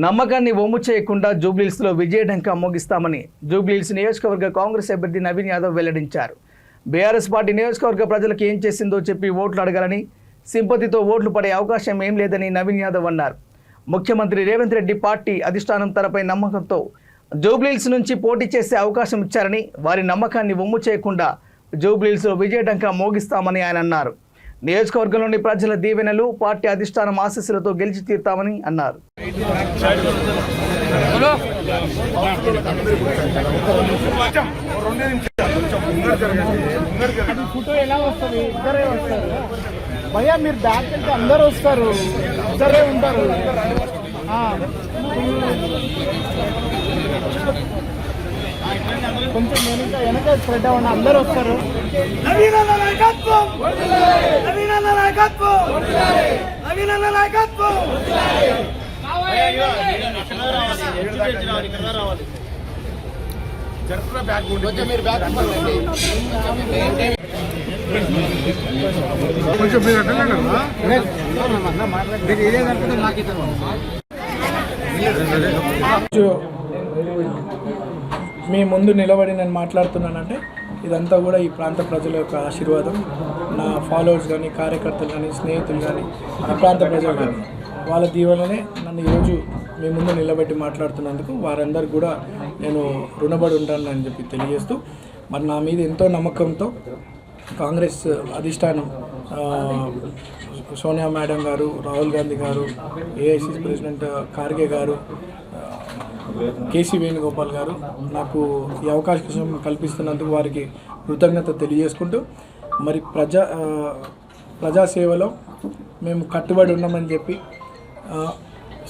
నమ్మకాన్ని వమ్ము చేయకుండా జూబ్లీహిల్స్లో విజయఢంకా మోగిస్తామని జూబ్లీహిల్స్ నియోజకవర్గ కాంగ్రెస్ అభ్యర్థి నవీన్ యాదవ్ వెల్లడించారు. బీఆర్ఎస్ పార్టీ నియోజకవర్గ ప్రజలకు ఏం చేసిందో చెప్పి ఓట్లు అడగాలని, సింపతితో ఓట్లు పడే అవకాశం ఏం లేదని నవీన్ యాదవ్ అన్నారు. ముఖ్యమంత్రి రేవంత్ రెడ్డి పార్టీ అధిష్టానం తనపై నమ్మకంతో జూబ్లీహిల్స్ నుంచి పోటీ చేసే అవకాశం ఇచ్చారని, వారి నమ్మకాన్ని వమ్ము చేయకుండా జూబ్లీహిల్స్లో విజయఢంకా మోగిస్తామని ఆయన అన్నారు. నియోజకవర్గంలోని ప్రజల దీవెనలు, పార్టీ అధిష్టానం ఆశీస్సులతో గెలిచి తీరుతామని అన్నారు. ఫోటో ఎలా వస్తుంది? ఇద్దరే వస్తారు భయ్యా, మీరు బ్యాక్ వెళ్తే అందరూ వస్తారు, ఇద్దరే ఉంటారు. కొంచెం వెనక స్ప్రెడ్ అవ్వండి, అందరూ వస్తారు. మీ ముందు నిలబడి నేను మాట్లాడుతున్నానంటే ఇదంతా కూడా ఈ ప్రాంత ప్రజల యొక్క ఆశీర్వాదం. నా ఫాలోవర్స్ కానీ, కార్యకర్తలు కానీ, స్నేహితులు కానీ, ఈ ప్రాంత ప్రజలు కానీ, వాళ్ళ దీవెననే నన్ను ఈరోజు మీ ముందు నిలబెట్టి మాట్లాడుతున్నందుకు వారందరికీ కూడా నేను రుణపడి ఉంటానని చెప్పి తెలియజేస్తూ, మరి నా మీద ఎంతో నమ్మకంతో కాంగ్రెస్ అధిష్టానం సోనియా మేడం గారు, రాహుల్ గాంధీ గారు, ఏఐసిసి ప్రెసిడెంట్ ఖార్గే గారు, కేసీ వేణుగోపాల్ గారు నాకు ఈ అవకాశం కల్పిస్తున్నందుకు వారికి కృతజ్ఞత తెలియజేసుకుంటూ, మరి ప్రజాసేవలో మేము కట్టుబడి ఉన్నామని చెప్పి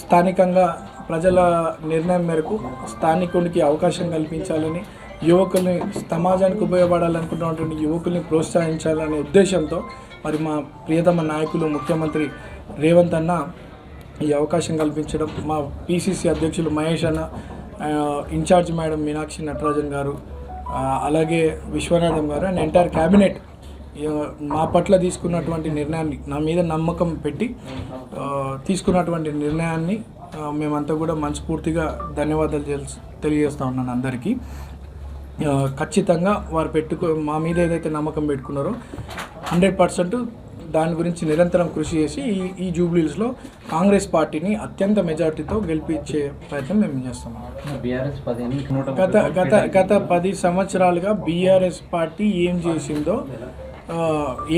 స్థానికంగా ప్రజల నిర్ణయం మేరకు స్థానికునికి అవకాశం కల్పించాలని, యువకుల్ని సమాజానికి ఉపయోగపడాలనుకుంటున్నటువంటి యువకుల్ని ప్రోత్సహించాలనే ఉద్దేశంతో మరి మా ప్రియతమ నాయకులు ముఖ్యమంత్రి రేవంత్ అన్న ఈ అవకాశం కల్పించడం, మా పిసిసి అధ్యక్షులు మహేష్ అన్న, ఇన్ఛార్జ్ మేడం మీనాక్షి నటరాజన్ గారు, అలాగే విశ్వనాథం గారు అండ్ ఎంటైర్ క్యాబినెట్ మా పట్ల తీసుకున్నటువంటి నిర్ణయాన్ని, నా మీద నమ్మకం పెట్టి తీసుకున్నటువంటి నిర్ణయాన్ని మేమంతా కూడా మనస్ఫూర్తిగా ధన్యవాదాలు తెలియజేస్తూ ఉన్నాను అందరికీ. ఖచ్చితంగా వారు మా మీద ఏదైతే నమ్మకం పెట్టుకున్నారో 100% దాని గురించి నిరంతరం కృషి చేసి ఈ జూబ్లీహిల్స్లో కాంగ్రెస్ పార్టీని అత్యంత మెజార్టీతో గెలిపించే ప్రయత్నం మేము చేస్తున్నాం. గత 10 సంవత్సరాలుగా బీఆర్ఎస్ పార్టీ ఏం చేసిందో,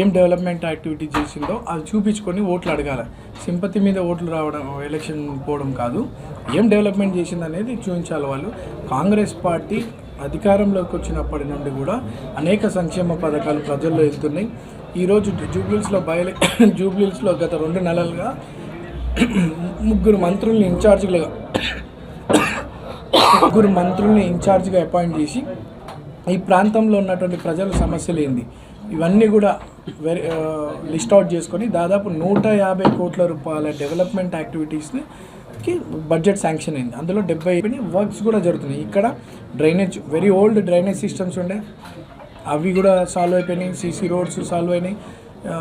ఏం డెవలప్మెంట్ యాక్టివిటీ చేసిందో అది చూపించుకొని ఓట్లు అడగాలి. సింపతి మీద ఓట్లు రావడం, ఎలక్షన్ పోవడం కాదు. ఏం డెవలప్మెంట్ చేసింది అనేది చూపించాలి వాళ్ళు. కాంగ్రెస్ పార్టీ అధికారంలోకి వచ్చినప్పటి నుండి కూడా అనేక సంక్షేమ పథకాలు ప్రజల్లో వెళ్తున్నాయి. ఈరోజు జూబ్లీహిల్స్లో గత 2 నెలలుగా 3 మంత్రుల్ని ఇన్ఛార్జ్గా అపాయింట్ చేసి ఈ ప్రాంతంలో ఉన్నటువంటి ప్రజల సమస్యలు ఏంది ఇవన్నీ కూడా లిస్ట్ అవుట్ చేసుకొని దాదాపు 150 కోట్ల రూపాయల డెవలప్మెంట్ యాక్టివిటీస్కి బడ్జెట్ శాంక్షన్ అయింది. అందులో 70 వర్క్స్ కూడా జరుగుతున్నాయి. ఇక్కడ వెరీ ఓల్డ్ డ్రైనేజ్ సిస్టమ్స్ ఉండే, అవి కూడా సాల్వ్ అయిపోయినాయి. సీసీ రోడ్స్ సాల్వ్ అయినాయి.